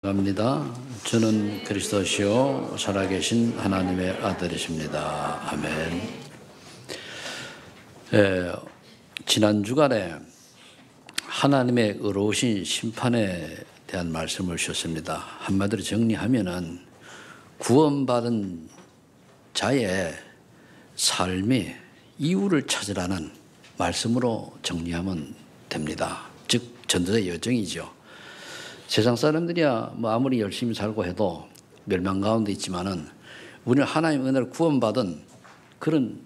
합니다. 저는 그리스도시요 살아계신 하나님의 아들이십니다. 아멘. 지난 주간에 하나님의 의로우신 심판에 대한 말씀을 주셨습니다. 한마디로 정리하면은 구원받은 자의 삶이 이유를 찾으라는 말씀으로 정리하면 됩니다. 즉 전도의 여정이죠. 세상 사람들이야 뭐 아무리 열심히 살고 해도 멸망 가운데 있지만은 우리는 하나님의 은혜를 구원받은 그런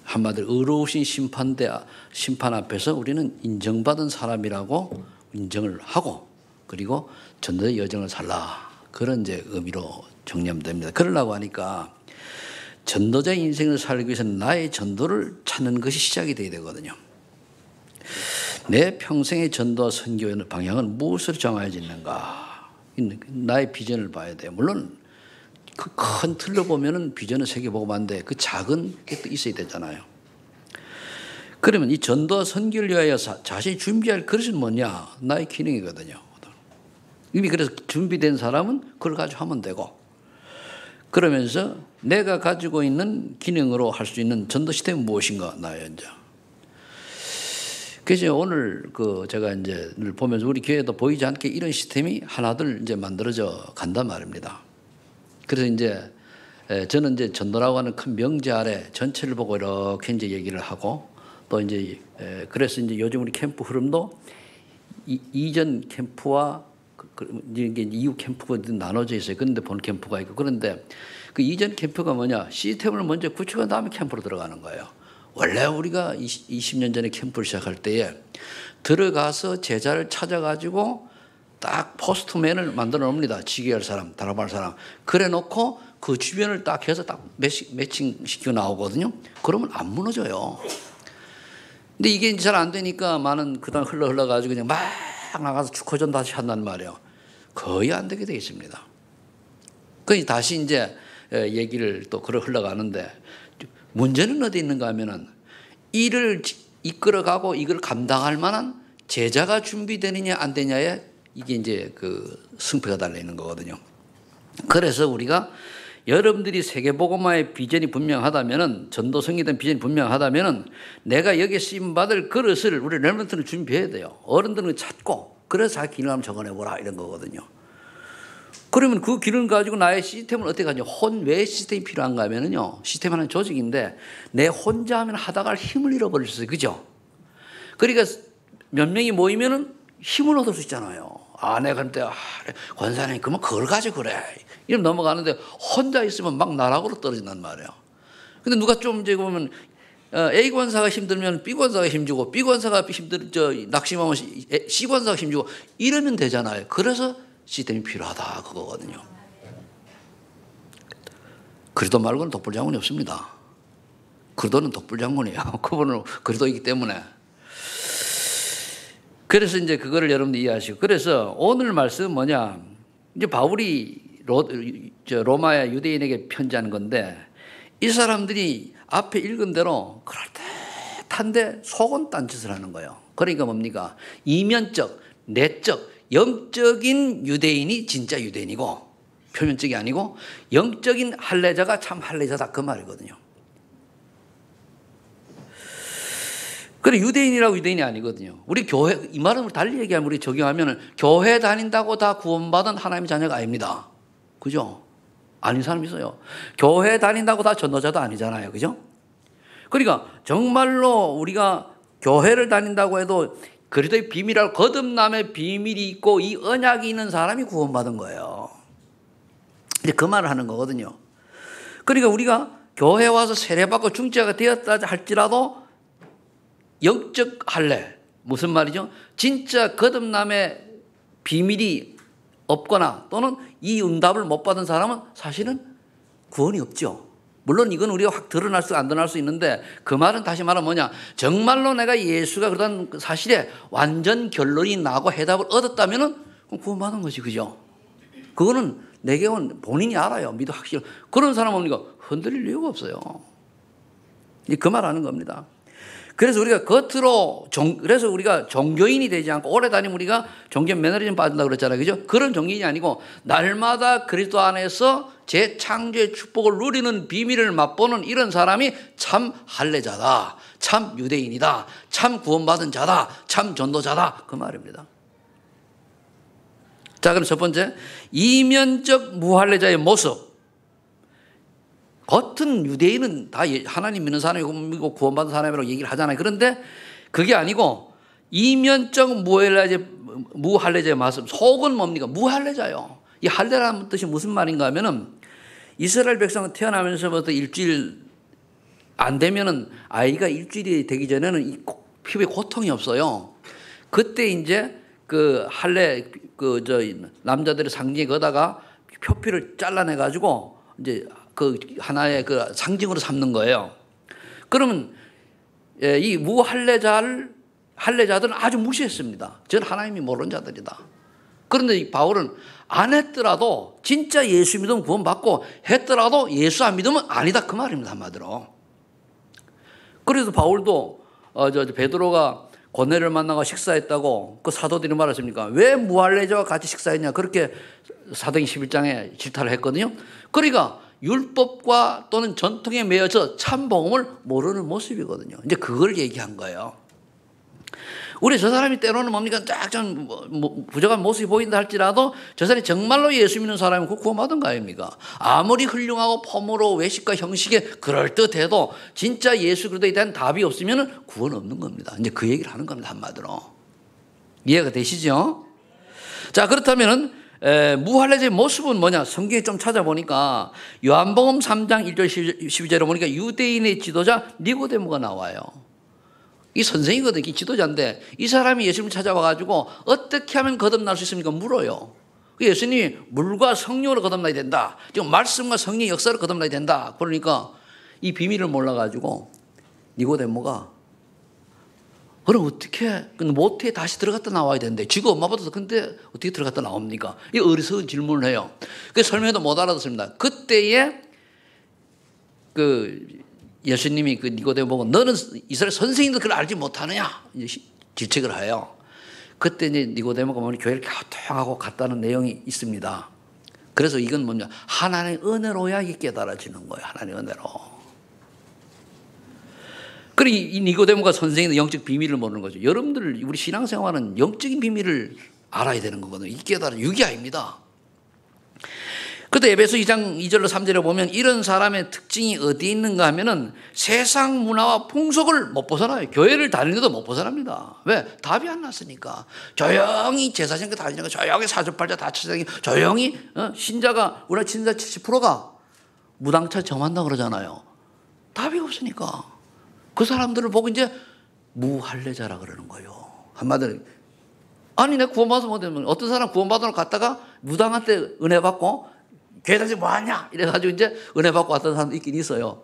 한마디로 의로우신 심판 앞에서 우리는 인정받은 사람이라고 인정을 하고, 그리고 전도의 여정을 살라, 그런 이제 의미로 정리하면 됩니다. 그러려고 하니까 전도자의 인생을 살기 위해서는 나의 전도를 찾는 것이 시작이 돼야 되거든요. 내 평생의 전도와 선교의 방향은 무엇으로 정해졌는가? 나의 비전을 봐야 돼요. 물론 그 큰 틀로 보면은 비전을 새겨보고만데 그 작은 게 또 있어야 되잖아요. 그러면 이 전도와 선교를 위하여 자신이 준비할 그릇은 뭐냐? 나의 기능이거든요. 이미 그래서 준비된 사람은 그걸 가지고 하면 되고, 그러면서 내가 가지고 있는 기능으로 할 수 있는 전도 시스템은 무엇인가? 나의 이제. 그래서 오늘 제가 이제 보면서 우리 교회도 보이지 않게 이런 시스템이 하나둘 이제 만들어져 간단 말입니다. 그래서 이제 저는 이제 전도라고 하는 큰 명제 아래 전체를 보고 이렇게 이제 얘기를 하고, 또 이제 그래서 이제 요즘 우리 캠프 흐름도 이전 캠프와 이게 이후 캠프가 나눠져 있어요. 그런데 본 캠프가 있고, 그런데 그 이전 캠프가 뭐냐? 시스템을 먼저 구축한 다음에 캠프로 들어가는 거예요. 원래 우리가 20년 전에 캠프를 시작할 때에 들어가서 제자를 찾아가지고 딱 포스트맨을 만들어 놉니다. 지게할 사람, 달아볼 사람. 그래 놓고 그 주변을 딱 해서 딱 매칭 시켜 나오거든요. 그러면 안 무너져요. 근데 이게 잘 안 되니까 많은 그다음 흘러가지고 그냥 막 나가서 축구전 다시 한단 말이에요. 거의 안 되게 되어 있습니다. 그래서 다시 이제 얘기를 또 흘러가는데, 문제는 어디 있는가 하면은 이를 이끌어가고 이걸 감당할 만한 제자가 준비되느냐 안 되냐에 이게 이제 그 승패가 달려 있는 거거든요. 그래서 우리가 여러분들이 세계복음화의 비전이 분명하다면은, 전도성에 대한 비전이 분명하다면은 내가 여기에 쓰임 받을 그릇을 우리 렘넌트는 준비해야 돼요. 어른들은 찾고 그래서 자기 기능을 한번 적어내보라 이런 거거든요. 그러면 그 기능을 가지고 나의 시스템을 어떻게 하냐? 왜 시스템이 필요한가 하면은요, 시스템 하는 조직인데 내 혼자 하면 하다가 힘을 잃어버릴 수 있어요. 그죠? 그러니까 몇 명이 모이면은 힘을 얻을 수 있잖아요. 내가 그때 권사님 그러면 그걸 가지고 그래 이러면 넘어가는데, 혼자 있으면 막 나락으로 떨어진단 말이에요. 근데 누가 좀 이제 보면 A 권사가 힘들면 B 권사가 힘주고, B 권사가 낙심하면 C 권사가 힘주고 이러면 되잖아요. 그래서 시스템이 필요하다 그거거든요. 그리도 말고는 독불장군이 없습니다. 그리도는 독불장군이에요. 그분은 그리도이기 때문에. 그래서 이제 그거를 여러분들 이해하시고, 그래서 오늘 말씀은 뭐냐? 이제 바울이 로마의 유대인에게 편지하는 건데, 이 사람들이 앞에 읽은 대로 그럴듯한데 속은 딴짓을 하는 거예요. 그러니까 뭡니까? 이면적, 내적, 영적인 유대인이 진짜 유대인이고, 표면적이 아니고 영적인 할례자가 참 할례자다 그 말이거든요. 그래, 유대인이라고 유대인이 아니거든요. 우리 교회, 이 말은 달리 얘기하면 우리 적용하면 교회 다닌다고 다 구원받은 하나님의 자녀가 아닙니다. 그죠? 아닌 사람 있어요. 교회 다닌다고 다 전도자도 아니잖아요. 그죠? 그러니까 정말로 우리가 교회를 다닌다고 해도 그리스도의 비밀이라고 거듭남의 비밀이 있고 이 언약이 있는 사람이 구원받은 거예요. 이제 그 말을 하는 거거든요. 그러니까 우리가 교회 와서 세례받고 중재가 되었다 할지라도 영적 할례, 무슨 말이죠? 진짜 거듭남의 비밀이 없거나 또는 이 응답을 못 받은 사람은 사실은 구원이 없죠. 물론 이건 우리가 확 드러날 수 안 드러날 수 있는데, 그 말은 다시 말하면 뭐냐? 정말로 내가 예수가 그러던 사실에 완전 결론이 나고 해답을 얻었다면은 구원받은 것이, 그죠? 그거는 내게 온 본인이 알아요. 믿어 확실. 그런 사람은 흔들릴 이유가 없어요. 그 말하는 겁니다. 그래서 우리가 겉으로 그래서 우리가 종교인이 되지 않고 오래 다니면 우리가 종교 매너리즘 빠진다고 그랬잖아요. 그죠? 그런 종교인이 아니고 날마다 그리스도 안에서 재창조의 축복을 누리는 비밀을 맛보는 이런 사람이 참 할례자다. 참 유대인이다. 참 구원받은 자다. 참 전도자다. 그 말입니다. 자, 그럼 첫 번째, 이면적 무할례자의 모습. 겉은 유대인은 다 하나님 믿는 사람이고 구원받은 사람이라고 얘기를 하잖아요. 그런데 그게 아니고 이면적 무할례자의 모습. 속은 뭡니까? 무할례자요. 이 할례라는 뜻이 무슨 말인가 하면은 이스라엘 백성은 태어나면서부터 일주일 안 되면은 아이가 일주일이 되기 전에는 이 피부에 고통이 없어요. 그때 이제 그 할례 남자들의 상징이 거다가 표피를 잘라내 가지고 이제 그 하나의 그 상징으로 삼는 거예요. 그러면 이 무할례자들은 아주 무시했습니다. 전 하나님이 모르는 자들이다. 그런데 이 바울은 안 했더라도 진짜 예수 믿으면 구원받고 했더라도 예수 안 믿으면 아니다 그 말입니다. 한마디로. 그래서 바울도 베드로가 고넬을 만나고 식사했다고 그 사도들이 말했습니까? 왜 무할례자와 같이 식사했냐? 그렇게 사도행 11장에 질타를 했거든요. 그러니까 율법과 또는 전통에 매여져 참 복음을 모르는 모습이거든요. 이제 그걸 얘기한 거예요. 우리 저 사람이 때로는 뭡니까? 쫙 좀 부족한 모습이 보인다 할지라도 저 사람이 정말로 예수 믿는 사람이 그 구원받은 거 아닙니까? 아무리 훌륭하고 폼으로 외식과 형식에 그럴듯해도 진짜 예수 그리스도에 대한 답이 없으면 구원 없는 겁니다. 이제 그 얘기를 하는 겁니다. 한마디로. 이해가 되시죠? 자, 그렇다면은 무할례자의 모습은 뭐냐? 성경에 좀 찾아보니까 요한복음 3장 1절 12절에 보니까 유대인의 지도자 니고데모가 나와요. 이 선생이거든요. 이 지도자인데 이 사람이 예수님을 찾아와가지고 어떻게 하면 거듭날 수 있습니까? 물어요. 예수님이 물과 성령으로 거듭나야 된다. 지금 말씀과 성령의 역사로 거듭나야 된다. 그러니까 이 비밀을 몰라가지고 니고데모가 그럼 어떻게 모태에 다시 들어갔다 나와야 되는데 지가 엄마보다 더 큰데 어떻게 들어갔다 나옵니까? 이 어리석은 질문을 해요. 그 설명해도 못 알아듣습니다. 그때에 예수님이 그 니고데모 보고 너는 이스라엘 선생님도 그걸 알지 못하느냐 질책을 해요. 그때 이제 니고데모가 교회를 교통하고 갔다는 내용이 있습니다. 그래서 이건 뭐냐? 하나님의 은혜로야 이게 깨달아지는 거예요. 하나님의 은혜로. 그리고 이 니고데모가 선생님의 영적 비밀을 모르는 거죠. 여러분들 우리 신앙생활은 영적인 비밀을 알아야 되는 거거든요. 이 깨달은 육이 아닙니다. 그때 에베소 2장 2절로 3절에 보면 이런 사람의 특징이 어디에 있는가 하면은 세상 문화와 풍속을 못 벗어나요. 교회를 다니는데도 못 벗어납니다. 왜? 답이 안 났으니까. 조용히 제사장께 다니는 거, 조용히 사주팔자 다 치자니 조용히 신자가 우리나라 신자 70%가 무당차 점한다 그러잖아요. 답이 없으니까. 그 사람들을 보고 이제 무할례자라 그러는 거예요. 한마디로 아니 내가 구원받아서 못하면 어떤 사람 구원받으러 갔다가 무당한테 은혜 받고 교회 다시 뭐하냐 이래가지고 이제 은혜 받고 왔던 사람도 있긴 있어요.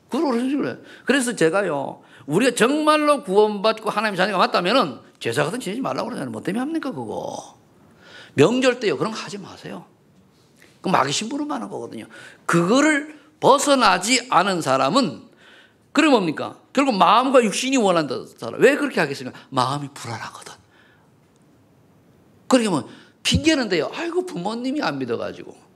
그래. 그래서 제가요 우리가 정말로 구원받고 하나님 자녀가 맞다면은 제사 같은 지내지 말라고 그러잖아요. 뭐 때문에 합니까 그거? 명절 때요 그런 거 하지 마세요. 그 마귀 심부름 하는 거거든요. 그거를 벗어나지 않은 사람은 그래 뭡니까? 결국 마음과 육신이 원한다 사람. 왜 그렇게 하겠습니까? 마음이 불안하거든. 그러니까 뭐 핑계는 돼요. 아이고 부모님이 안 믿어가지고.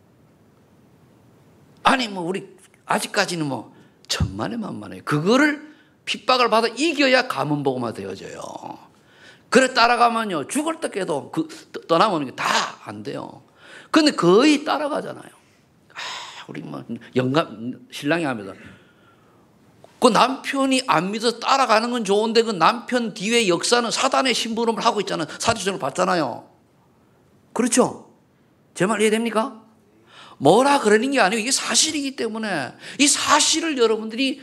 아니 뭐 우리 아직까지는 뭐 천만에 만만해요. 그거를 핍박을 받아 이겨야 가문복음화 되어져요. 그래 따라가면요 죽을 때 깨도 떠나면 다 안 돼요. 근데 거의 따라가잖아요. 우리 뭐 영감 신랑이 합니다. 그 남편이 안 믿어서 따라가는 건 좋은데 그 남편 뒤에 역사는 사단의 심부름을 하고 있잖아요. 사주전을 봤잖아요. 그렇죠? 제 말 이해됩니까? 뭐라 그러는 게 아니고 이게 사실이기 때문에 이 사실을 여러분들이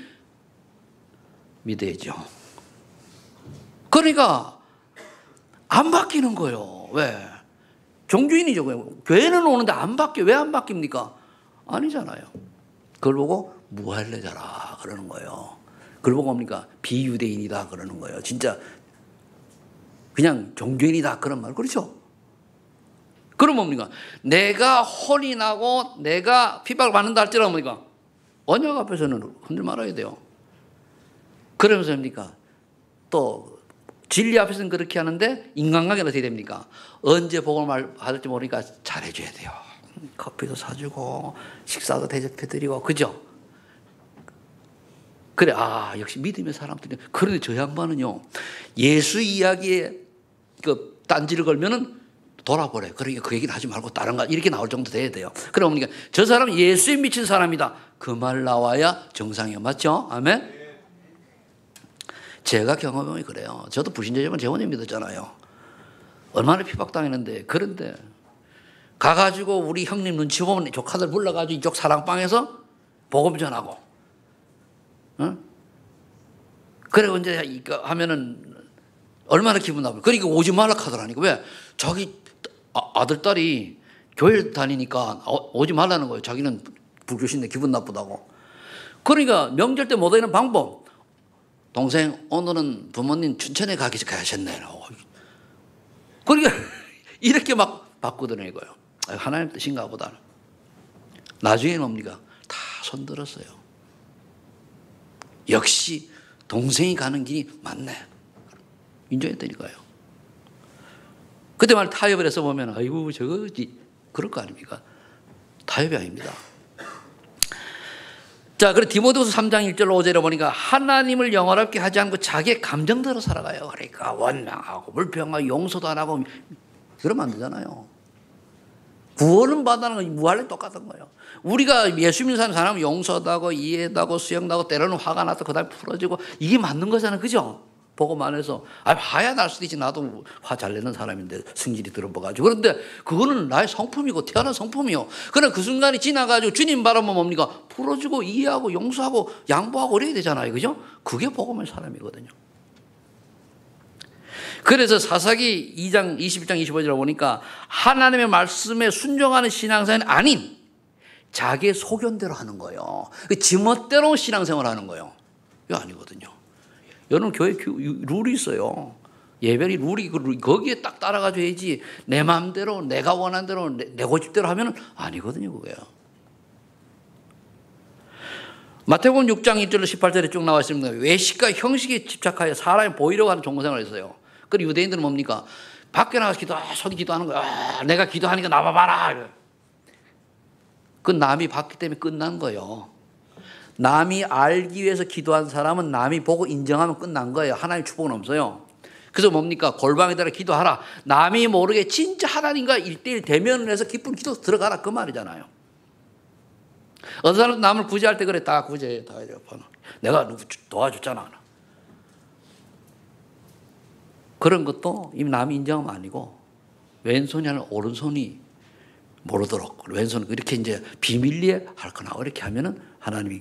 믿어야죠. 그러니까 안 바뀌는 거예요. 왜? 종교인이죠. 교회는 오는데 안 바뀌어요. 왜 안 바뀝니까? 아니잖아요. 그걸 보고 무할례자라 그러는 거예요. 그걸 보고 뭡니까? 비유대인이다 그러는 거예요. 진짜 그냥 종교인이다 그런 말. 그렇죠? 그럼 뭡니까? 내가 혼이 나고 내가 핍박을 받는다 할지라도 뭡니까? 언약 앞에서는 흔들 말아야 돼요. 그러면서 뭡니까? 또 진리 앞에서는 그렇게 하는데 인간관계는 어떻게 됩니까? 언제 복음을 받을지 모르니까 잘해줘야 돼요. 커피도 사주고 식사도 대접해드리고, 그죠? 그래, 역시 믿음의 사람들이. 그런데 저 양반은요, 예수 이야기에 그 딴지를 걸면은 돌아보래. 그러니까 그 얘기는 하지 말고 다른 거 이렇게 나올 정도 돼야 돼요. 그러니까 저 사람은 예수에 미친 사람이다, 그 말 나와야 정상이에요. 맞죠? 아멘? 제가 경험이 그래요. 저도 불신자지만 재원이 믿었잖아요. 얼마나 핍박당했는데. 그런데 가가지고 우리 형님 눈치 보면 조카들 불러가지고 이쪽 사랑방에서 복음 전하고, 그리고 이제 이거 하면은 얼마나 기분 나쁘고. 그러니까 오지 말라 하더라니까. 왜? 자기 아들, 딸이 교회 다니니까 오지 말라는 거예요. 자기는 불교신데 기분 나쁘다고. 그러니까 명절 때 못 오는 방법. 동생, 오늘은 부모님 춘천에 가셨네. 그러니까 이렇게 막 바꾸더니 거예요. 하나님 뜻인가 보다. 나중에는 뭡니까? 다 손들었어요. 역시 동생이 가는 길이 맞네. 인정했다니까요. 그때 말 타협을 해서 보면, 아이고, 저거, 그럴 거 아닙니까? 타협이 아닙니다. 자, 그래 디모데후서 3장 1절 5절에 보니까 하나님을 영화롭게 하지 않고 자기의 감정대로 살아가요. 그러니까 원망하고 불평하고 용서도 안 하고 그러면 안 되잖아요. 구원은 받는 건 무할래 똑같은 거예요. 우리가 예수 믿는 사람은 용서도 하고 이해도 하고 수용도 하고 때로는 화가 나서 그 다음에 풀어지고 이게 맞는 거잖아요. 그죠? 복음 안에서 화야 날 수도 있지. 나도 화 잘 내는 사람인데 승질이 들어버가지고. 그런데 그거는 나의 성품이고 태어난 성품이요. 그러나 그 순간이 지나가지고 주님 바라보면 뭡니까? 풀어주고 이해하고 용서하고 양보하고 이래야 되잖아요. 그죠? 그게 복음의 사람이거든요. 그래서 사사기 2장 21장 25절에 보니까 하나님의 말씀에 순종하는 신앙생활이 아닌 자기의 소견대로 하는 거예요. 지멋대로 신앙생활을 하는 거예요. 이거 아니거든요. 여러분 교회 룰이 있어요. 예배리 룰이 거기에 딱 따라가줘야지 내 마음대로 내가 원하는 대로 내 고집대로 하면 아니거든요. 그게요. 마태복음 6장 1절로 18절에 쭉 나와 있습니다. 외식과 형식에 집착하여 사람이 보이려고 하는 종교생활을 했어요. 그리고 유대인들은 뭡니까? 밖에 나가서 손이 기도하는 거야. 내가 기도하니까 나와봐라. 그 남이 봤기 때문에 끝난 거예요. 남이 알기 위해서 기도한 사람은 남이 보고 인정하면 끝난 거예요. 하나님의 축복은 없어요. 그래서 뭡니까? 골방에다가 기도하라. 남이 모르게 진짜 하나님과 1대1 대면을 해서 기쁜 기도 들어가라. 그 말이잖아요. 어떤 사람도 남을 구제할 때 그래. 다 구제해. 다 해줘. 내가 누구 도와줬잖아. 그런 것도 이미 남이 인정하면 아니고 왼손이 아니라 오른손이 모르도록 왼손은 이렇게 이제 비밀리에 할 거나 이렇게 하면은 하나님이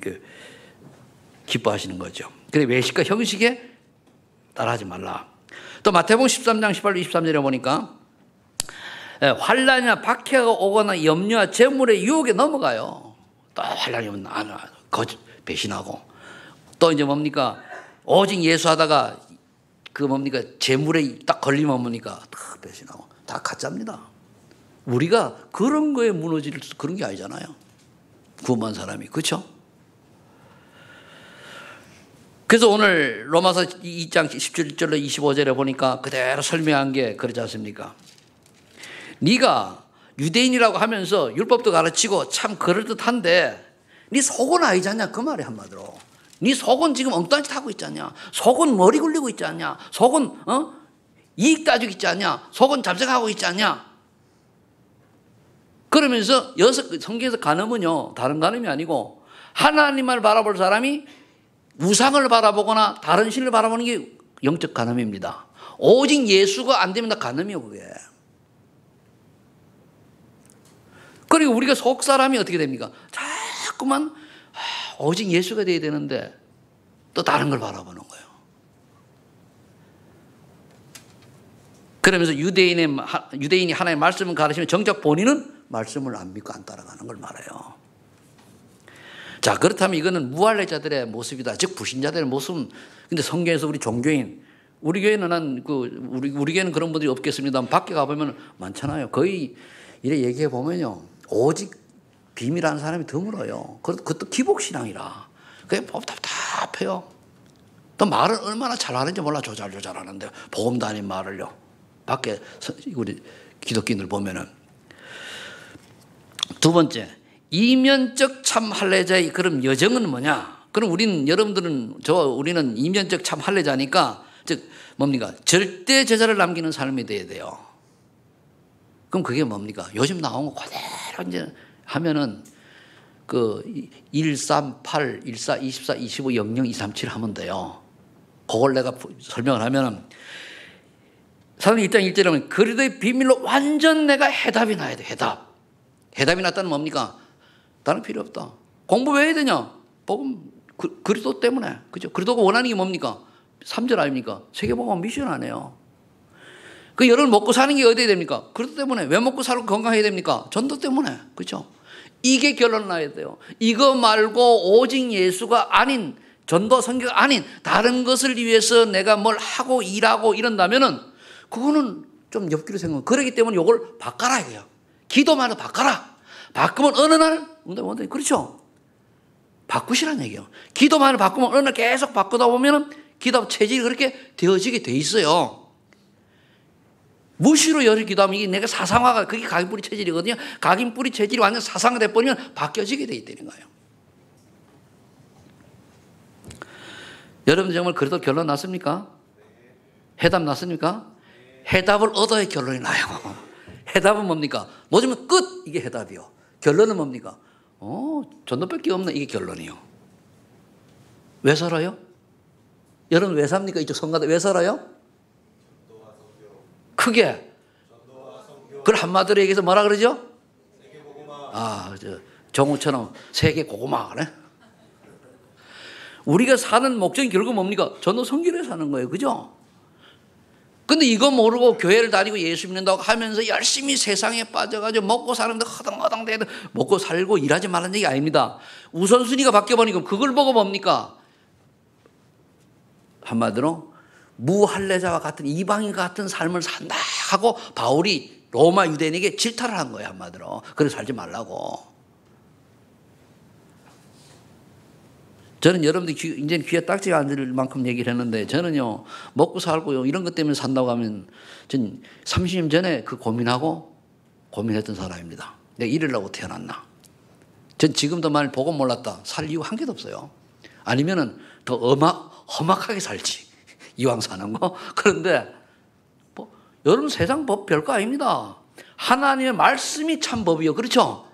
기뻐하시는 거죠. 그래 외식과 형식에 따라하지 말라. 또 마태복음 13장 18절 23절에 보니까 환난이나 박해가 오거나 염려와 재물의 유혹에 넘어가요. 또 환난이 오면 거짓 배신하고 또 이제 뭡니까? 오직 예수하다가 그 뭡니까? 재물에 딱 걸리면 뭡니까? 다 배신하고 다 가짜입니다. 우리가 그런 거에 무너질 그런 게 아니잖아요. 구원한 사람이. 그렇죠? 그래서 오늘 로마서 2장 17절로 25절에 보니까 그대로 설명한 게 그러지 않습니까? 네가 유대인이라고 하면서 율법도 가르치고 참 그럴듯한데 네 속은 아니지 않냐? 그 말이 한마디로. 네 속은 지금 엉뚱한 짓 하고 있지 않냐? 속은 머리 굴리고 있지 않냐? 속은 이익 따지고 있지 않냐? 속은 잡생하고 있지 않냐? 그러면서 성경에서 간음은요 다른 간음이 아니고 하나님을 바라볼 사람이 우상을 바라보거나 다른 신을 바라보는 게 영적 간음입니다. 오직 예수가 안 되면 다 간음이요 그게. 그리고 우리가 속 사람이 어떻게 됩니까? 자꾸만 오직 예수가 돼야 되는데 또 다른 걸 바라보는 거예요. 그러면서 유대인이 하나님의 말씀을 가르치면 정작 본인은 말씀을 안 믿고 안 따라가는 걸 말해요. 자, 그렇다면 이거는 무할례자들의 모습이다. 즉 불신자들의 모습은. 근데 성경에서 우리 종교인, 우리 교회는 우리 교회는 그런 분들이 없겠습니다만 밖에 가보면 많잖아요. 거의 이래 얘기해 보면요, 오직 비밀하는 사람이 드물어요. 그것도 기복신앙이라. 그게 답답해요. 또 말을 얼마나 잘하는지 몰라. 조잘조잘하는데 복음도 아닌 말을요. 밖에 우리 기독교인들 보면은. 두 번째, 이면적 참 할례자의 그럼 여정은 뭐냐? 그럼 우리는 이면적 참 할례자니까, 즉 뭡니까? 절대 제사를 남기는 삶이 돼야 돼요. 그럼 그게 뭡니까? 요즘 나온 거 그대로 이제 하면은 그 138, 14, 24, 25, 00, 237 하면 돼요. 그걸 내가 설명을 하면은 사도행 1장 1절에 보면 그리스도의 비밀로 완전 내가 해답이 나야 돼. 해답이 났다는 뭡니까? 다른 필요 없다. 공부 왜 해야 되냐? 복음 그리스도 때문에. 그죠? 그리스도가 원하는 게 뭡니까? 3절 아닙니까? 세계복음 미션 안 해요. 그 여러분 먹고 사는 게 어디에 됩니까? 그리스도 때문에. 왜 먹고 살고 건강해야 됩니까? 전도 때문에. 그죠? 이게 결론 나야 돼요. 이거 말고 오직 예수가 아닌, 전도 선교가 아닌 다른 것을 위해서 내가 뭘 하고 일하고 이런다면은 그거는 좀 옆길로 생각해요. 그렇기 때문에 이걸 바꿔라 이거야. 기도만을 바꿔라. 바꾸면 어느 날 그렇죠? 바꾸시라는 얘기예요. 기도만을 바꾸면 어느 날 계속 바꾸다 보면은 기도 체질이 그렇게 되어지게 돼 있어요. 무시로 열을 기도하면 이게 내가 사상화가, 그게 각인뿌리 체질이거든요. 각인뿌리 체질이 완전 사상화돼 버리면 바뀌어지게 돼 있다는 거예요. 여러분 정말 그래도 결론 났습니까? 해답 났습니까? 해답을 얻어야 결론이 나요. 해답은 뭡니까? 놓으면 끝! 이게 해답이요. 결론은 뭡니까? 전도밖에 없네. 이게 결론이요. 왜 살아요? 여러분 왜 삽니까? 이쪽 성가대 왜 살아요? 크게. 그걸 한마디로 얘기해서 뭐라 그러죠? 정우처럼 세계 고구마. 그래? 우리가 사는 목적이 결국 뭡니까? 전도 선교를 사는 거예요. 그죠? 근데 이거 모르고 교회를 다니고 예수 믿는다고 하면서 열심히 세상에 빠져가지고 먹고 사는데 허당허당 대도 먹고 살고 일하지 말라는 얘기 아닙니다. 우선순위가 바뀌어버리고 그걸 보고 뭡니까? 한마디로 무할례자와 같은 이방인 같은 삶을 산다 하고 바울이 로마 유대인에게 질타를 한 거예요. 한마디로. 그래서 살지 말라고. 저는 여러분들이 이제 귀에 딱지가 앉을 만큼 얘기를 했는데 저는요 먹고 살고요 이런 것 때문에 산다고 하면 전 30년 전에 그 고민했던 사람입니다. 내가 이러려고 태어났나. 전 지금도 만일 복음 몰랐다 살 이유 한 개도 없어요. 아니면은 더 험악하게 살지 이왕 사는 거. 그런데 여러분 세상 법 별거 아닙니다. 하나님의 말씀이 참 법이요. 그렇죠?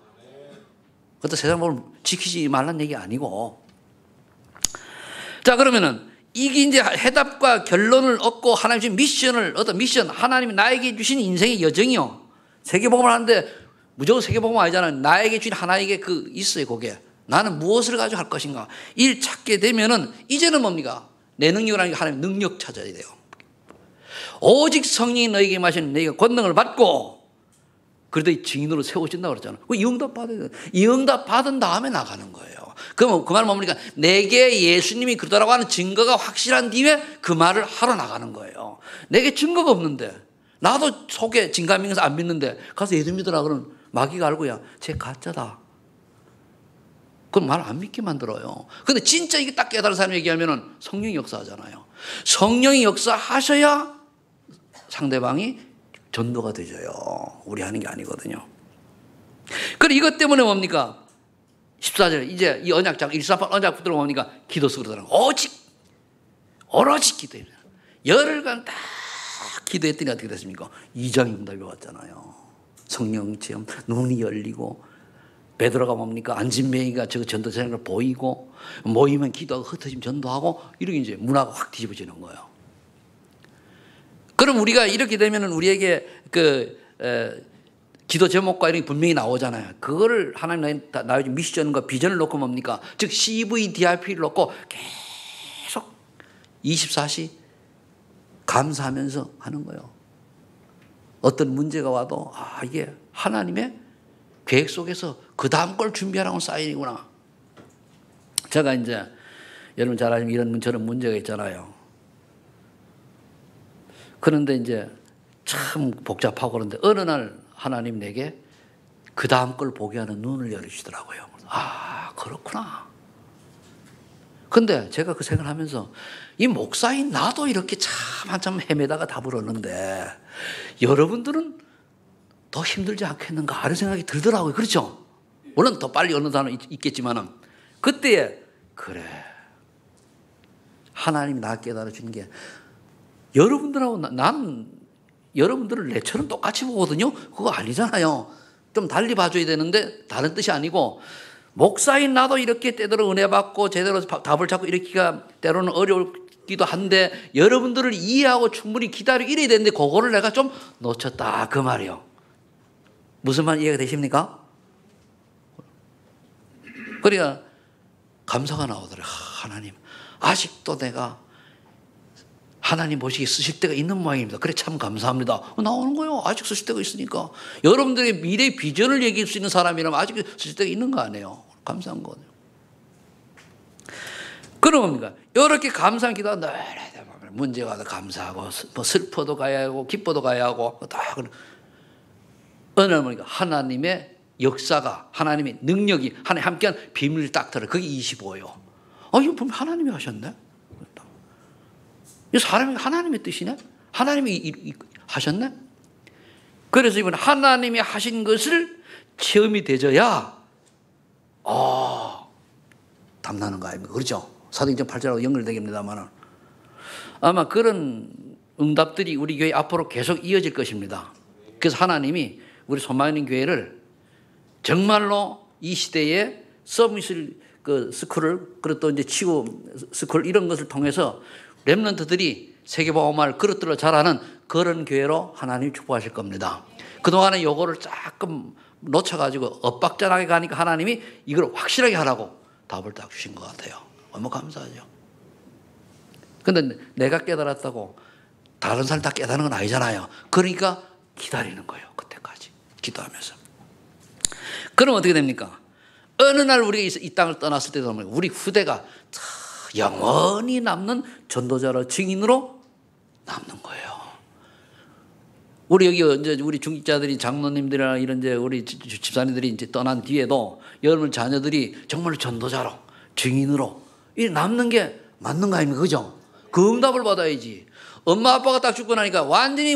그것도 세상 법을 지키지 말라는 얘기 아니고. 자, 그러면은 이게 이제 해답과 결론을 얻고 하나님 주신 미션을 미션, 하나님이 나에게 주신 인생의 여정이요. 세계복음을 하는데 무조건 세계복음 아니잖아요. 나에게 주신 하나에게 있어요. 그게 나는 무엇을 가지고 할 것인가. 일 찾게 되면은 이제는 뭡니까? 내 능력이라는 게 하나님 능력 찾아야 돼요. 오직 성령이 너에게 마시는 너희가 권능을 받고 그래도 증인으로 세워진다고 그랬잖아요. 이 응답 받아야 돼요. 이 응답 받은 다음에 나가는 거예요. 그럼 그 말은 뭡니까? 내게 예수님이 그러더라고 하는 증거가 확실한 뒤에 그 말을 하러 나가는 거예요. 내게 증거가 없는데 나도 속에 진감명해서 안 믿는데 가서 예수 믿으라 그러면 마귀가 알고야 쟤 가짜다. 그럼 말 안 믿게 만들어요. 근데 진짜 이게 딱 깨달은 사람이 얘기하면은 성령이 역사하잖아요. 성령이 역사하셔야 상대방이 전도가 되져요. 우리 하는 게 아니거든요. 그래 이것 때문에 뭡니까? 14절 이제 이 언약장 138 언약 붙들어 뭡니까? 기도 쓰고 그러더라고요. 오로지 기도해요. 열흘간 딱 기도했더니 어떻게 됐습니까? 2장 응답이 왔잖아요. 성령 체험, 눈이 열리고 베드로가 뭡니까? 안진뱅이가 저 전도되는 걸 보이고 모이면 기도하고 흩어지면 전도하고 이렇게 이제 문화가 확 뒤집어지는 거예요. 그럼 우리가 이렇게 되면은 우리에게 기도 제목과 이런 게 분명히 나오잖아요. 그거를 하나님 나의 미션과 비전을 놓고 뭡니까? 즉 CVDIP를 놓고 계속 24시 감사하면서 하는 거예요. 어떤 문제가 와도 이게 하나님의 계획 속에서 그 다음 걸 준비하라는 사인이구나. 제가 이제 여러분 잘 아시면 이런 저런 문제가 있잖아요. 그런데 이제 참 복잡하고 그런데 어느 날 하나님 내게 그 다음 걸 보게 하는 눈을 열으시더라고요. 그렇구나. 근데 제가 그 생각을 하면서 이 목사인 나도 이렇게 참 한참 헤매다가 답을 얻는데 여러분들은 더 힘들지 않겠는가 하는 생각이 들더라고요. 그렇죠? 물론 더 빨리 얻는 사람은 있겠지만은 그때에 그래 하나님이 나 깨달아 주는 게 여러분들하고 나는 여러분들을 내처럼 똑같이 보거든요. 그거 아니잖아요. 좀 달리 봐줘야 되는데 다른 뜻이 아니고 목사인 나도 이렇게 때대로 은혜 받고 제대로 답을 찾고 이렇게가 때로는 어렵기도 한데 여러분들을 이해하고 충분히 기다리고 이래야 되는데 그거를 내가 좀 놓쳤다 그 말이에요. 무슨 말 이해가 되십니까? 그러니까 감사가 나오더래요. 하나님 아직도 내가 하나님 보시기에 쓰실 때가 있는 모양입니다. 그래 참 감사합니다. 나오는 거예요. 아직 쓰실 때가 있으니까. 여러분들의 미래의 비전을 얘기할 수 있는 사람이라면 아직 쓰실 때가 있는 거 아니에요. 감사한 거예요. 그런 겁니까? 이렇게 감사한 기도가 늘 문제가 와도 감사하고 뭐 슬퍼도 가야 하고 기뻐도 가야 하고 다 어느 날 보니까 하나님의 역사가 하나님의 능력이 하나님 함께한 비밀을 딱 들어요. 그게 25예요. 이거 보면 하나님이 하셨네. 이 사람이 하나님의 뜻이네. 하나님이 하셨네. 그래서 이번 하나님이 하신 것을 체험이 되져야 탐나는 거 아닙니까? 그렇죠? 사도행전 8절하고 연결되겠습니다만 아마 그런 응답들이 우리 교회 앞으로 계속 이어질 것입니다. 그래서 하나님이 우리 소망있는 교회를 정말로 이 시대에 서밋을 스쿨을 그리고 또 이제 치유 스쿨 이런 것을 통해서 렘넌트들이 세계복음화를 그릇들어 자라는 그런 교회로 하나님이 축복하실 겁니다. 그동안에 요거를 조금 놓쳐가지고 엇박자나게 가니까 하나님이 이걸 확실하게 하라고 답을 딱 주신 것 같아요. 너무 감사하죠. 근데 내가 깨달았다고 다른 사람 다 깨달은 건 아니잖아요. 그러니까 기다리는 거예요. 그때까지 기도하면서. 그럼 어떻게 됩니까? 어느 날 우리가 이 땅을 떠났을 때도 우리 후대가 영원히 남는 전도자로 증인으로 남는 거예요. 우리 여기 이제 우리 중직자들이 장로님들이나 이런 이제 우리 집사님들이 이제 떠난 뒤에도 여러분 자녀들이 정말 전도자로 증인으로 이 남는 게 맞는 거 아닙니까? 그죠? 그 응답을 받아야지. 엄마 아빠가 딱 죽고 나니까 완전히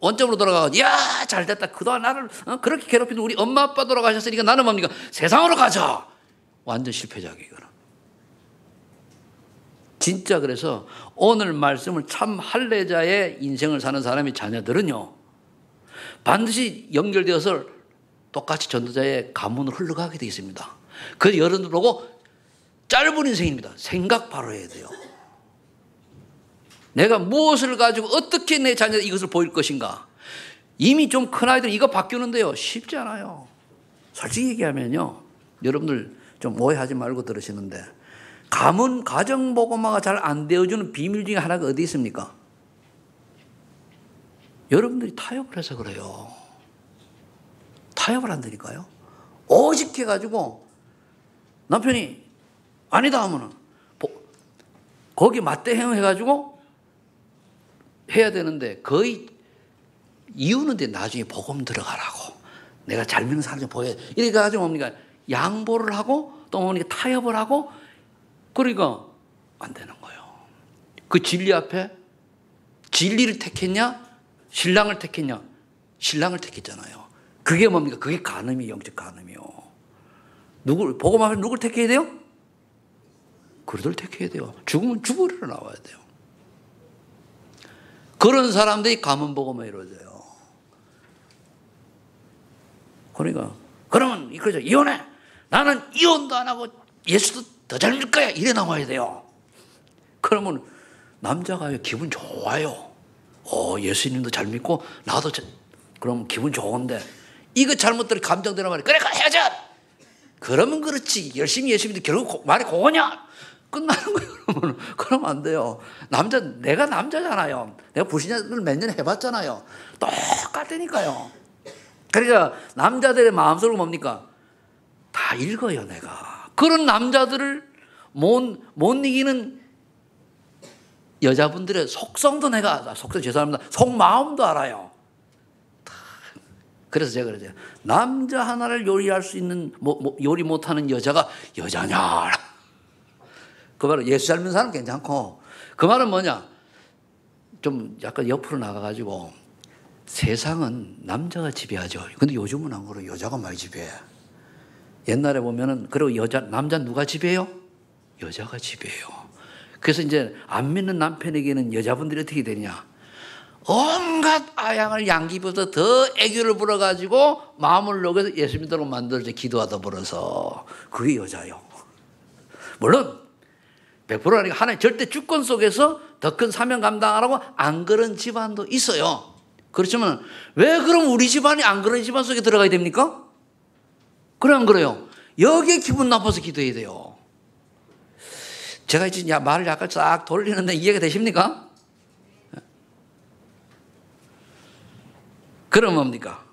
원점으로 돌아가고 야 잘됐다. 그동안 나를 그렇게 괴롭힌 우리 엄마 아빠 돌아가셨으니까 나는 뭡니까? 세상으로 가자. 완전 실패작이에요. 이거는. 진짜 그래서 오늘 말씀을 참 할례자의 인생을 사는 사람의 자녀들은요 반드시 연결되어서 똑같이 전도자의 가문으로 흘러가게 되어 있습니다. 그래서 여러분들 보고 짧은 인생입니다. 생각 바로 해야 돼요. 내가 무엇을 가지고 어떻게 내 자녀에 이것을 보일 것인가. 이미 좀 큰 아이들은 이거 바뀌는데요 쉽지 않아요. 솔직히 얘기하면요 여러분들 좀 오해하지 말고 들으시는데 가문 가정복음화가 잘 안 되어주는 비밀 중에 하나가 어디 있습니까? 여러분들이 타협을 해서 그래요. 타협을 한다니까요. 오직 해가지고 남편이 아니다 하면은 거기 맞대응 해가지고 해야 되는데 거의 이유는 나중에 복음 들어가라고 내가 잘 믿는 사람 좀 보여 이렇게 가지고 뭡니까 양보를 하고 또 뭡니까 타협을 하고 그러니까 안 되는 거예요. 그 진리 앞에 진리를 택했냐 신랑을 택했냐 신랑을 택했잖아요. 그게 뭡니까 그게 간음이 영적 간음이요. 복음 앞에 누굴 택해야 돼요? 그들을 택해야 돼요. 죽으면 죽으리로 나와야 돼요. 그런 사람들이 가문 복음에 이루어져요. 그러니까 그러면 그러죠. 이혼해. 나는 이혼도 안 하고 예수도 더 잘 믿을 거야. 이래 나와야 돼요. 그러면 남자가 기분 좋아요. 예수님도 잘 믿고 나도 그럼 기분 좋은데 이거 잘못들 감정되는 말이 그래 헤어져. 그러면 그렇지. 열심히 예수 믿는데 결국 말이 그거냐? 끝나는 거예요. 그러면 안 돼요. 내가 남자잖아요. 내가 불신자를 몇 년 해봤잖아요. 똑같으니까요. 그러니까 남자들의 마음속으로 뭡니까? 다 읽어요, 내가. 그런 남자들을 못 이기는 여자분들의 속성도 내가, 속성 죄송합니다. 속마음도 알아요. 그래서 제가 그러죠. 남자 하나를 요리할 수 있는, 요리 못하는 여자가 여자냐? 그 말은 예수 잘 믿는 사람은 괜찮고, 그 말은 뭐냐? 좀 약간 옆으로 나가가지고 세상은 남자가 지배하죠. 근데 요즘은 안 그래요. 여자가 많이 지배해. 옛날에 보면은, 그리고 남자 누가 지배해요? 여자가 지배해요. 그래서 이제 안 믿는 남편에게는 여자분들이 어떻게 되냐? 온갖 아양을 양기부터 더 애교를 불어가지고 마음을 녹여서 예수 믿도록 만들지, 기도하다 벌어서. 그게 여자요. 물론 100% 아니고 하나님 절대 주권 속에서 더 큰 사명 감당하라고 안 그런 집안도 있어요. 그렇지만 왜 그럼 우리 집안이 안 그런 집안 속에 들어가야 됩니까? 그래 안 그래요? 여기에 기분 나빠서 기도해야 돼요. 제가 이제 말을 약간 싹 돌리는데 이해가 되십니까? 그럼 뭡니까?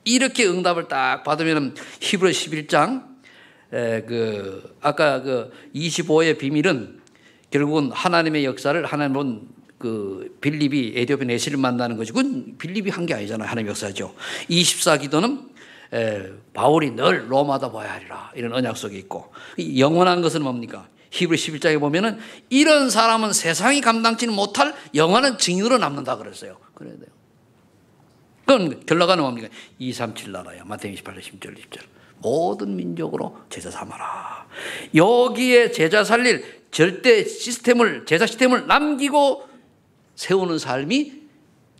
이렇게 응답을 딱 받으면 히브리 11장 아까 25의 비밀은 결국은 하나님의 역사를, 하나님은 빌립이 에디오피아 내시를 만나는 것이고, 그건 빌립이 한 게 아니잖아요. 하나님의 역사죠. 24 기도는 바울이 늘 로마다 봐야 하리라, 이런 언약 속에 있고, 영원한 것은 뭡니까? 히브리 11장에 보면은 이런 사람은 세상이 감당치는 못할 영원한 증인으로 남는다 그랬어요. 그래야 돼요. 그럼 결과는 뭡니까? 237 나라야. 마태복음 28장 10절 20절. 모든 민족으로 제자 삼아라. 여기에 제자 살릴 절대 시스템을, 제자 시스템을 남기고 세우는 삶이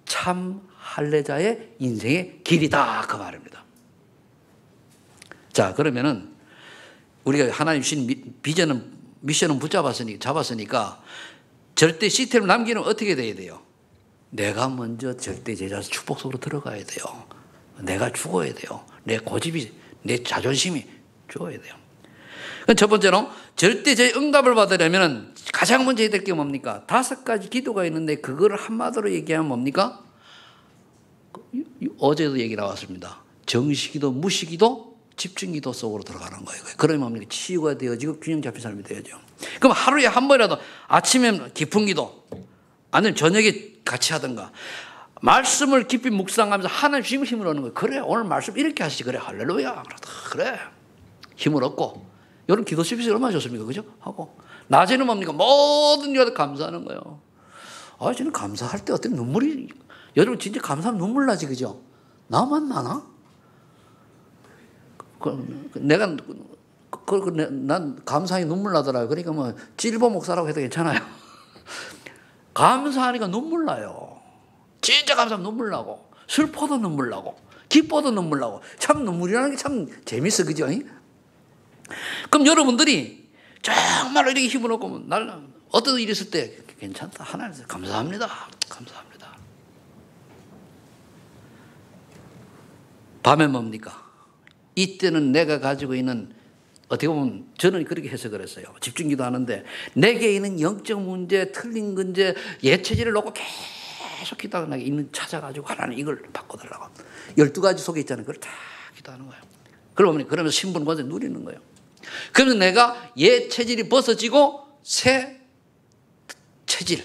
참 할례자의 인생의 길이다, 그 말입니다. 자, 그러면은 우리가 하나님 주신 비전은, 미션은 잡았으니까 절대 시스템을 남기는 어떻게 돼야 돼요? 내가 먼저 절대 제자 축복 속으로 들어가야 돼요. 내가 죽어야 돼요. 내 고집이, 내 자존심이 죽어야 돼요. 첫 번째로 절대 제 응답을 받으려면 가장 먼저 해야 될 게 뭡니까? 5가지 기도가 있는데 그걸 한마디로 얘기하면 뭡니까? 어제도 얘기 나왔습니다. 정시기도, 무시기도, 집중기도 속으로 들어가는 거예요. 그러면 뭡니까? 치유가 되어지고 균형 잡힌 삶이 되어져. 그럼 하루에 한 번이라도 아침에 깊은 기도, 아니면 저녁에 같이 하든가, 말씀을 깊이 묵상하면서 하나님 주시면 힘을 얻는 거예요. 그래, 오늘 말씀 이렇게 하시지. 그래, 할렐루야. 그래, 힘을 얻고. 여러분 기도 집에서 얼마나 좋습니까? 그죠? 하고 낮에는 뭡니까? 모든 일에 감사하는 거예요. 저는 감사할 때 어떤 눈물이, 여러분 진짜 감사하면 눈물 나지, 그죠? 나만 나나? 난 감사하니 눈물 나더라고요. 그러니까 뭐 찔보 목사라고 해도 괜찮아요. 감사하니까 눈물 나요. 진짜 감사하면 눈물 나고, 슬퍼도 눈물 나고, 기뻐도 눈물 나고. 참 눈물이라는 게 참 재밌어, 그죠? 그럼 여러분들이 정말로 이렇게 힘을 얻고, 어떤 일이 있을 때 괜찮다, 하나님 감사합니다, 감사합니다. 밤에 뭡니까? 이때는 내가 가지고 있는, 어떻게 보면 저는 그렇게 해석을 했어요. 집중기도 하는데 내게 있는 영적 문제, 틀린 문제, 예체질을 놓고 계속 기도하고 있는 찾아가지고 하나님 이걸 바꿔달라고. 12가지 속에 있잖아요. 그걸 다 기도하는 거예요. 그러면서 신분 권세 누리는 거예요. 그러면 내가 예체질이 벗어지고 새 체질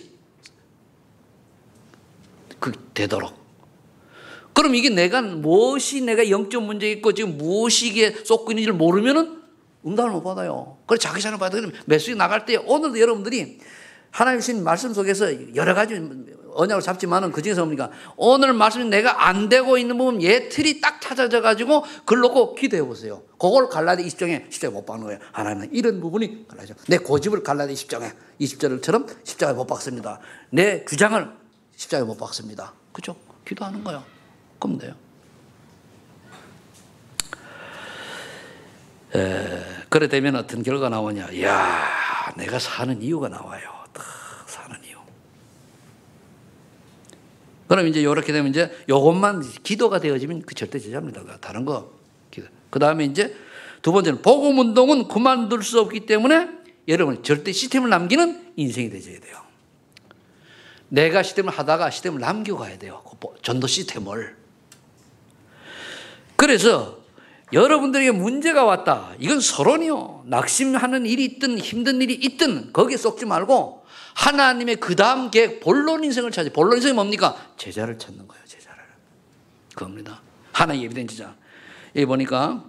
되도록. 그럼 이게 무엇이 내가 영적 문제 있고 지금 무엇이 이게 쏟고 있는지를 모르면은 응답을 못 받아요. 그래서 자기 자신을 받아요. 메시지 나갈 때 오늘도 여러분들이 하나님 주신 말씀 속에서 여러 가지 언약을 잡지만은 그 중에서 뭡니까? 오늘 말씀이 내가 안 되고 있는 부분 예틀이 딱 찾아져 가지고 그걸 놓고 기도해 보세요. 그걸 갈라디 20장에 십자가에 못 박는 거예요. 하나님은 이런 부분이 갈라져. 내 고집을 갈라디 10장에 20절처럼 십자가에 못 박습니다. 내 주장을 십자가에 못 박습니다. 그죠? 기도하는 거예요. 그럼 돼요. 그래 되면 어떤 결과가 나오냐? 이야, 내가 사는 이유가 나와요. 사는 이유. 그럼 이제 이렇게 되면 이제 요것만 기도가 되어지면 그 절대 제자입니다. 다른 거 기도. 그 다음에 이제 두 번째는 복음 운동은 그만둘 수 없기 때문에 여러분 절대 시스템을 남기는 인생이 되셔야 돼요. 내가 시스템을 하다가 시스템을 남겨가야 돼요. 전도 시스템을. 그래서 여러분들에게 문제가 왔다. 이건 서론이요. 낙심하는 일이 있든 힘든 일이 있든 거기에 쏙지 말고 하나님의 그 다음 계획, 본론 인생을 찾아. 본론 인생이 뭡니까? 제자를 찾는 거예요. 제자를. 그겁니다. 하나의 에비덴스자. 여기 보니까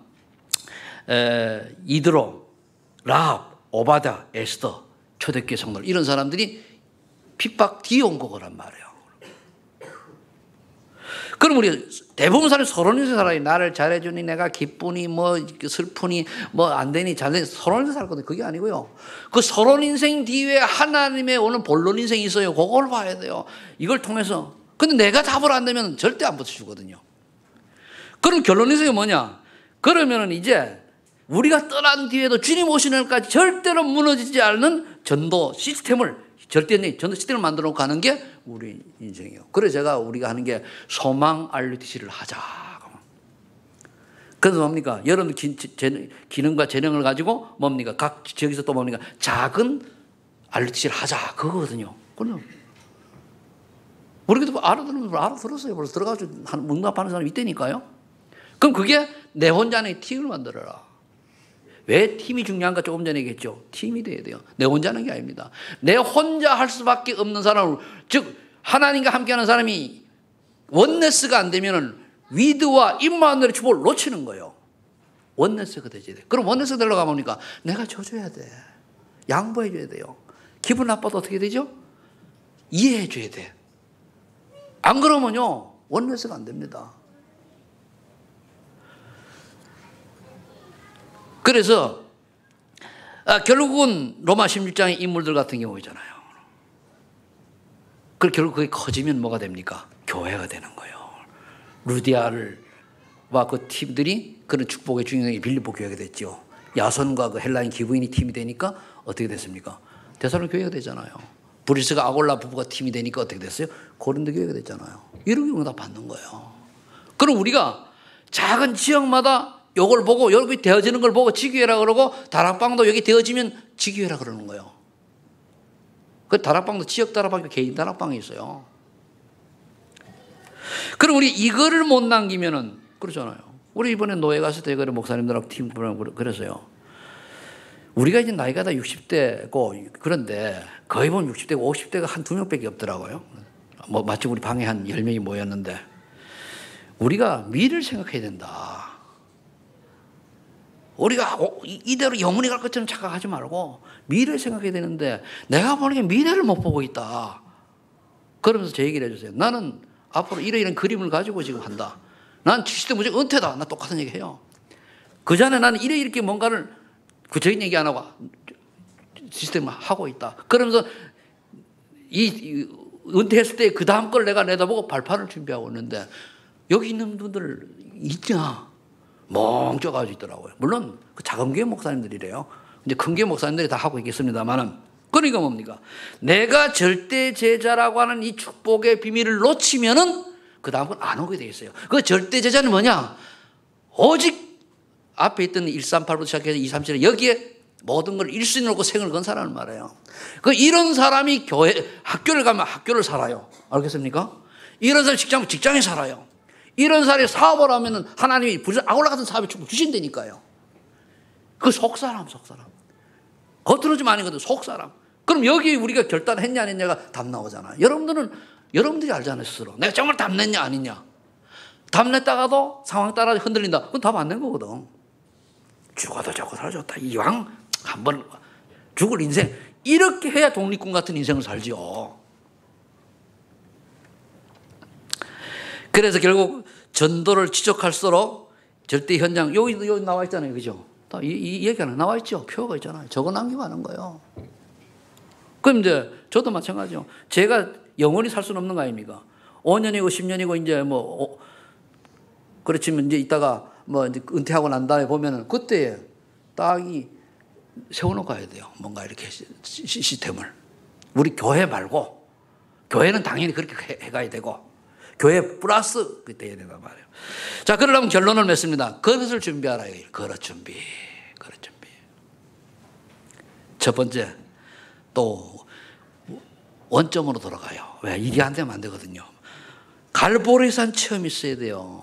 이드로, 라합, 오바다, 에스더 초대교회 성도들 이런 사람들이 핍박 뒤에 온 거란 말이에요. 그럼 우리 대부분 사람이 서론에서 살아요. 나를 잘해주니 내가 기쁘니 뭐 슬프니 뭐 안 되니 잘 되니 서론에서 살거든요. 그게 아니고요. 그 서론 인생 뒤에 하나님의 오는 본론 인생이 있어요. 그걸 봐야 돼요. 이걸 통해서. 근데 내가 답을 안 되면 절대 안 붙여주거든요. 그럼 결론 인생이 뭐냐? 그러면은 이제 우리가 떠난 뒤에도 주님 오시는 날까지 절대로 무너지지 않는 전도 시스템을 전도 시스템을 만들어 놓고 가는 게 우리 인생이에요. 그래서 우리가 하는 게 소망 RUTC를 하자. 그래서 뭡니까? 여러분 기능과 재능을 가지고 뭡니까? 각 지역에서 또 뭡니까? 작은 RUTC를 하자. 그거거든요. 그럼 우리도 알아들었어요. 벌써 들어가서 응답하는 사람이 있다니까요. 그럼 그게 내 혼자의 팀을 만들어라. 왜 팀이 중요한가 조금 전에 얘기했죠. 팀이 돼야 돼요. 내 혼자 하는 게 아닙니다. 내 혼자 할 수밖에 없는 사람을, 즉 하나님과 함께하는 사람이 원네스가 안 되면은 위드와 임마누엘의 축복을 놓치는 거예요. 원네스가 되줘야 돼. 그럼 원네스가 되려고 하면 뭡니까? 내가 줘줘야 돼. 양보해 줘야 돼요. 기분 나빠도 어떻게 되죠? 이해해 줘야 돼. 안 그러면요 원네스가 안 됩니다. 그래서 결국은 로마 16장의 인물들 같은 경우잖아요. 결국 그게 커지면 뭐가 됩니까? 교회가 되는 거예요. 루디아와 그 팀들이 그런 축복의 중요한 빌립보 교회가 됐죠. 야손과 그 헬라인 기부인이 팀이 되니까 어떻게 됐습니까? 데살로니가 교회가 되잖아요. 브리스가 아골라 부부가 팀이 되니까 어떻게 됐어요? 고린도 교회가 됐잖아요. 이런 경우 다 받는 거예요. 그럼 우리가 작은 지역마다 요걸 보고 여기 되어지는 걸 보고 지교회라 그러고 다락방도 여기 되어지면 지교회라 그러는 거예요. 그 다락방도 지역 다락방이 개인 다락방이 있어요. 그럼 우리 이거를 못 남기면은 그러잖아요. 우리 이번에 노예 갔을 때 그래 목사님들하고 팀으로 그랬어요. 우리가 이제 나이가 다 60대고 그런데 거의 보면 60대고 50대가 한 2명밖에 없더라고요. 뭐 마치 우리 방에 한 10명이 모였는데 우리가 미래를 생각해야 된다. 우리가 이대로 영원히 갈 것처럼 착각하지 말고 미래를 생각해야 되는데 내가 보는 게 미래를 못 보고 있다. 그러면서 제 얘기를 해주세요. 나는 앞으로 이런 그림을 가지고 지금 한다. 난 70대 무조건 은퇴다. 나 똑같은 얘기 해요. 그 전에 나는 이렇게 뭔가를 구체적인 얘기 안 하고 시스템을 하고 있다. 그러면서 이 은퇴했을 때 그 다음 걸 내가 내다보고 발판을 준비하고 있는데 여기 있는 분들 있냐? 멍쩍아져 있더라고요. 물론 그 작은 교회 목사님들이래요. 이제 큰 교회 목사님들이 다 하고 있겠습니다만은 그러니까 뭡니까? 내가 절대 제자라고 하는 이 축복의 비밀을 놓치면은 그 다음 건 안 오게 돼 있어요. 그 절대 제자는 뭐냐? 오직 앞에 있던 138부터 시작해서 237 여기에 모든 걸 일순위 놓고 생을 건 사람을 말해요. 그 이런 사람이 학교를 가면 학교를 살아요. 알겠습니까? 이런 사람이 직장에 살아요. 이런 사람이 사업을 하면은 하나님이 아골라 같은 사업에 축복 주신다니까요. 그 속사람. 겉으로 좀 아니거든, 속사람. 그럼 여기 우리가 결단했냐 안 했냐가 답 나오잖아요. 여러분들이 알잖아요, 스스로. 내가 정말 답 냈냐 아니냐. 답 냈다가도 상황 따라 흔들린다. 그건 답 안 낸 거거든. 죽어도 좋고 살아줬다. 이왕 한번 죽을 인생. 이렇게 해야 독립군 같은 인생을 살지요. 그래서 결국 전도를 지적할수록 절대 현장, 여기 나와 있잖아요. 그죠? 이 얘기 하나 나와 있죠. 표가 있잖아요. 적어 남기고 하는 거예요. 그럼 이제 저도 마찬가지죠. 제가 영원히 살 수는 없는 거 아닙니까? 5년이고 10년이고 이제 뭐, 그렇지만 이제 이따가 뭐 이제 은퇴하고 난 다음에 보면은 그때 딱이 세워놓고 가야 돼요. 뭔가 이렇게 시스템을. 우리 교회 말고, 교회는 당연히 그렇게 해가야 되고, 교회 플러스 그때 해야 된단 말이에요. 자, 그러려면 결론을 맺습니다. 그릇을 준비하라. 그릇 준비. 첫 번째, 또 원점으로 돌아가요. 왜? 일이 안 되면 안 되거든요. 갈보리산 체험이 있어야 돼요.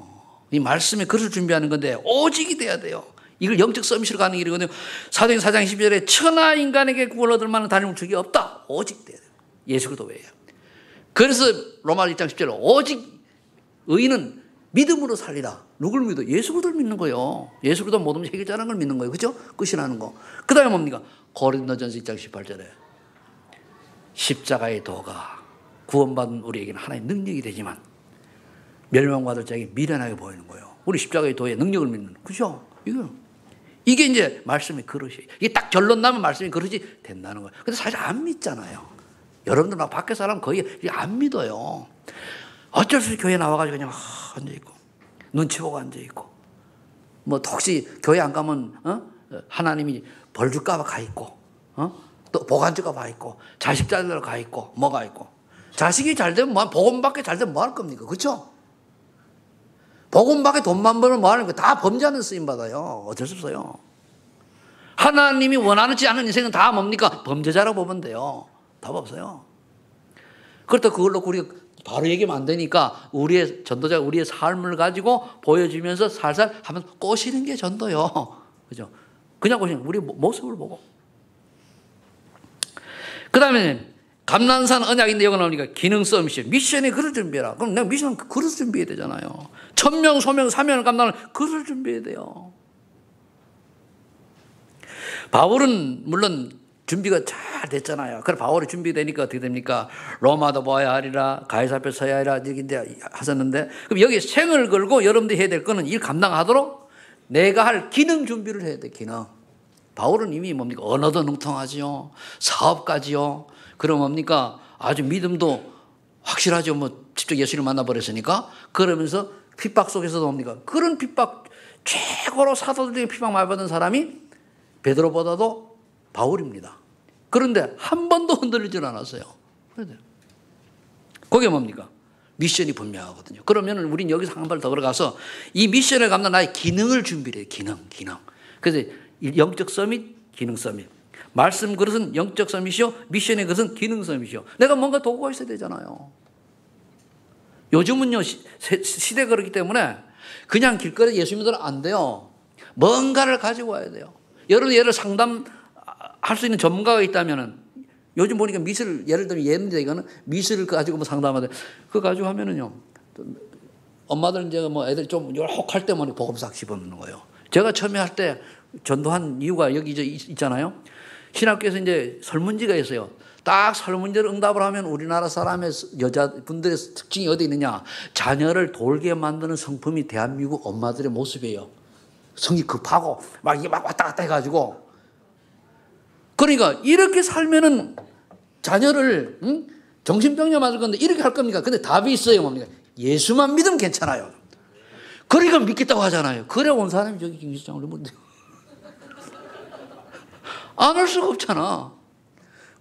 이 말씀에 그릇을 준비하는 건데 오직이 돼야 돼요. 이걸 영적 서밋으로 가는 길이거든요. 사도행전 4장 12절에 천하 인간에게 구원을 얻을 만한 다른 적이 없다. 오직 돼야 돼요. 예수 그리스도 외에. 그래서 로마 1장 10절에 오직 의인은 믿음으로 살리라. 누굴 믿어? 예수 그리스도를 믿는 거예요. 예수 그리스도 모든 해결자라는 걸 믿는 거예요. 그렇죠? 끝이라는 거. 그 다음에 뭡니까? 고린도전서 1장 18절에 십자가의 도가 구원받은 우리에게는 하나의 능력이 되지만 멸망받을 자에게 미련하게 보이는 거예요. 우리 십자가의 도의 능력을 믿는, 그죠? 이게 이제 말씀의 그릇이에요. 이게 딱 결론 나면 말씀의 그릇이 된다는 거예요. 근데 사실 안 믿잖아요. 여러분들 막 밖에 사람 거의 안 믿어요. 어쩔 수 없이 교회 나와가지고 그냥 앉아있고, 눈치 보고 앉아있고, 뭐 혹시 교회 안 가면, 하나님이 벌 줄까봐 가 있고, 또 복 안 줄까봐 가 있고, 자식 잘 되러 가 있고, 뭐가 있고. 자식이 잘 되면 복음 받게 잘 되면 뭐 할 겁니까? 그렇죠? 복음 받게 돈만 벌면 뭐 하는 거예요? 다 범죄하는 쓰임 받아요. 어쩔 수 없어요. 하나님이 원하지 않은 인생은 다 뭡니까? 범죄자라고 보면 돼요. 답 없어요. 그렇다고 그걸로 우리가 바로 얘기하면 안 되니까 우리의 전도자, 우리의 삶을 가지고 보여주면서 살살 하면서 꼬시는 게 전도요. 그죠? 그냥 꼬시는 우리 모습을 보고. 그 다음에 감난산 언약인데 여기 나오니까 기능성 미션. 미션에 그릇 준비해라. 그럼 내가 미션은 그릇 준비해야 되잖아요. 천명, 소명, 사명을 감당하는 그릇을 준비해야 돼요. 바울은 물론 준비가 잘 됐잖아요. 그래 바울이 준비되니까 어떻게 됩니까? 로마도 보아야 하리라, 가이사 앞에 서야 하리라 이렇게 하셨는데, 그럼 여기 생을 걸고 여러분들이 해야 될 거는 일 감당하도록 내가 할 기능 준비를 해야 돼. 기능. 바울은 이미 뭡니까? 언어도 능통하지요. 사업까지요. 그럼 뭡니까? 아주 믿음도 확실하죠. 뭐 직접 예수를 만나버렸으니까. 그러면서 핍박 속에서도 뭡니까? 그런 핍박, 최고로 사도들에게 핍박 많이 받은 사람이 베드로보다도 바울입니다. 그런데 한 번도 흔들리질 않았어요. 그게 뭡니까? 미션이 분명하거든요. 그러면 우린 여기서 한 발 더 걸어가서 이 미션을 감당 나의 기능을 준비해요. 기능. 그래서 영적 서밋, 기능 서밋. 말씀 그릇은 영적 서밋이요, 미션의 그릇은 기능 서밋이요. 내가 뭔가 도구가 있어야 되잖아요. 요즘은요, 시대가 그렇기 때문에 그냥 길거리에 예수 믿으면 안 돼요. 뭔가를 가지고 와야 돼요. 여러분, 얘를 상담할 수 있는 전문가가 있다면은, 요즘 보니까 미술, 예를 들면 예인데 이거는 미술을 가지고 뭐 상담하는데, 그거 가지고 하면은요, 엄마들 이제 뭐 애들 좀 혹할 때 뭐 복음 싹 집어넣는 거예요. 제가 처음에 할 때 전도한 이유가 여기 이제 있잖아요. 신학교에서 이제 설문지가 있어요. 딱 설문지를 응답을 하면 우리나라 사람의 여자분들의 특징이 어디 있느냐. 자녀를 돌게 만드는 성품이 대한민국 엄마들의 모습이에요. 성이 급하고 막 왔다 갔다 해가지고. 그러니까 이렇게 살면은 자녀를 정신병자 맞을 건데 이렇게 할 겁니까? 근데 답이 있어요. 뭡니까? 예수만 믿으면 괜찮아요. 그러니까 믿겠다고 하잖아요. 그래 온 사람이 저기 김실장을 못 돼요. 안 할 수가 없잖아.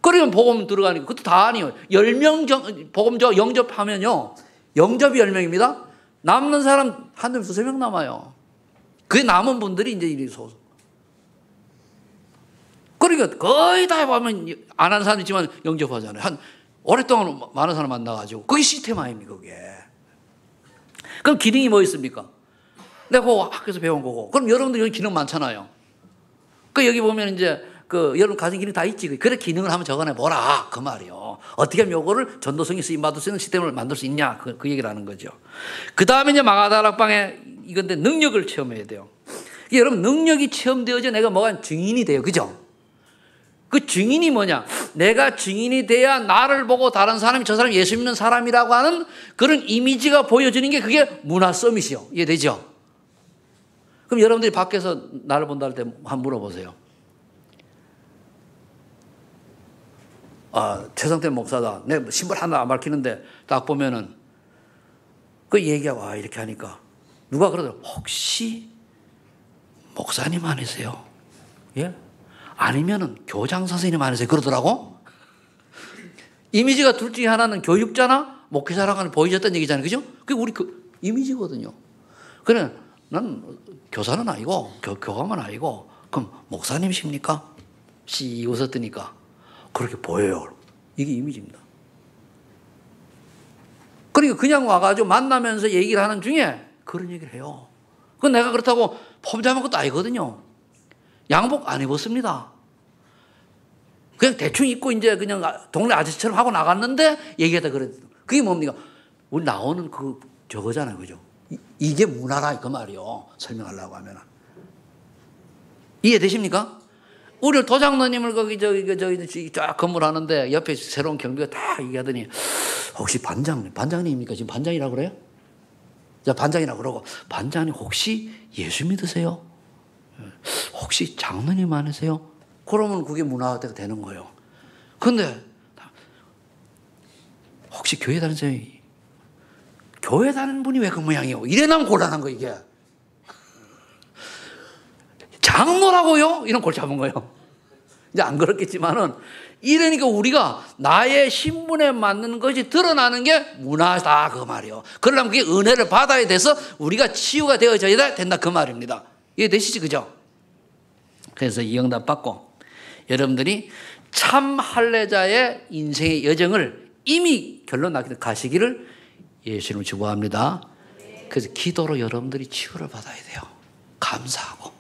그러면 복음 들어가니까 그것도 다 아니에요. 10명 복음 영접하면요. 영접이 10명입니다. 남는 사람 한두 두세 명 남아요. 그 남은 분들이 이제 이리 소소. 그러니까 거의 다 보면 안 한 사람 있지만 영접하잖아요. 한 오랫동안 많은 사람 만나가지고. 그게 시스템 아닙니까, 그게. 그럼 기능이 뭐 있습니까? 내가 그거 학교에서 배운 거고. 그럼 여러분들 여기 기능 많잖아요. 그 여기 보면 이제 그 여러분 가진 기능 다 있지. 그래 기능을 한번 적어내 보라. 그 말이요. 어떻게 하면 요거를 전도성이 쓰임받을 수 있는 시스템을 만들 수 있냐. 그 얘기를 하는 거죠. 그 다음에 이제 마가다락방에 이건데 능력을 체험해야 돼요. 여러분 능력이 체험되어져 내가 뭐가 증인이 돼요. 그죠? 그 증인이 뭐냐? 내가 증인이 돼야 나를 보고 다른 사람이 저 사람이 예수 믿는 사람이라고 하는 그런 이미지가 보여지는 게 그게 문화 서밋이요. 이해되죠? 그럼 여러분들이 밖에서 나를 본다 할 때 한번 물어보세요. 아, 최성태 목사다. 내 신분 하나 안 밝히는데 딱 보면은 그 얘기하고 아, 이렇게 하니까 누가 그러더라고. 혹시 목사님 아니세요? 예? 아니면은 교장 선생님 아니세요? 그러더라고. 이미지가 둘 중에 하나는 교육자나 목회자라고 하는 보여졌다는 얘기잖아요. 그죠? 그게 우리 그 이미지거든요. 그래, 난 교사는 아니고 교감은 아니고 그럼 목사님이십니까? 씨 웃었더니까 그렇게 보여요. 이게 이미지입니다. 그러니까 그냥 와가지고 만나면서 얘기를 하는 중에 그런 얘기를 해요. 그건 내가 그렇다고 폼잡은 것도 아니거든요. 양복 안 입었습니다. 그냥 대충 입고 이제 그냥 동네 아저씨처럼 하고 나갔는데 얘기하다 그랬어요. 그게 뭡니까? 우리 나오는 그 저거잖아요. 그죠? 이게 문화라 그 말이요. 설명하려고 하면. 이해되십니까? 우리 도장로님을 거기 저기 쫙 건물하는데 옆에 새로운 경비가 다 얘기하더니 혹시 반장님입니까? 지금 반장이라고 그래요? 자, 반장이라고 그러고 반장님 혹시 예수 믿으세요? 혹시 장로님 아니세요? 그러면 그게 문화가 되는 거예요. 근데 혹시 교회 다니세요? 교회 다니는 분이 왜 그 모양이요? 이래 나면 곤란한 거 이게. 장로라고요? 이런 골 잡은 거예요. 이제 안 그렇겠지만은 이러니까 우리가 나의 신분에 맞는 것이 드러나는 게 문화다 그 말이요. 그러려면 그게 은혜를 받아야 돼서 우리가 치유가 되어져야 된다 그 말입니다. 이해되시죠? 그죠? 그래서 이 응답 받고 여러분들이 참 할례자의 인생의 여정을 이미 결론 나게 가시기를 예수님을 축복합니다. 그래서 기도로 여러분들이 치유를 받아야 돼요. 감사하고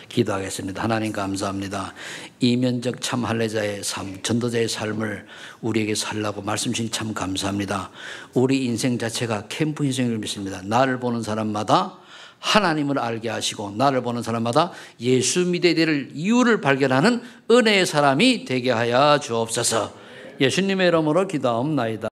기도하겠습니다. 하나님 감사합니다. 이면적 참 할례자의 삶, 전도자의 삶을 우리에게 살라고 말씀 주신 참 감사합니다. 우리 인생 자체가 캠프 인생을 믿습니다. 나를 보는 사람마다 하나님을 알게 하시고 나를 보는 사람마다 예수 믿어야 될 이유를 발견하는 은혜의 사람이 되게 하여 주옵소서. 예수님의 이름으로 기도하옵나이다.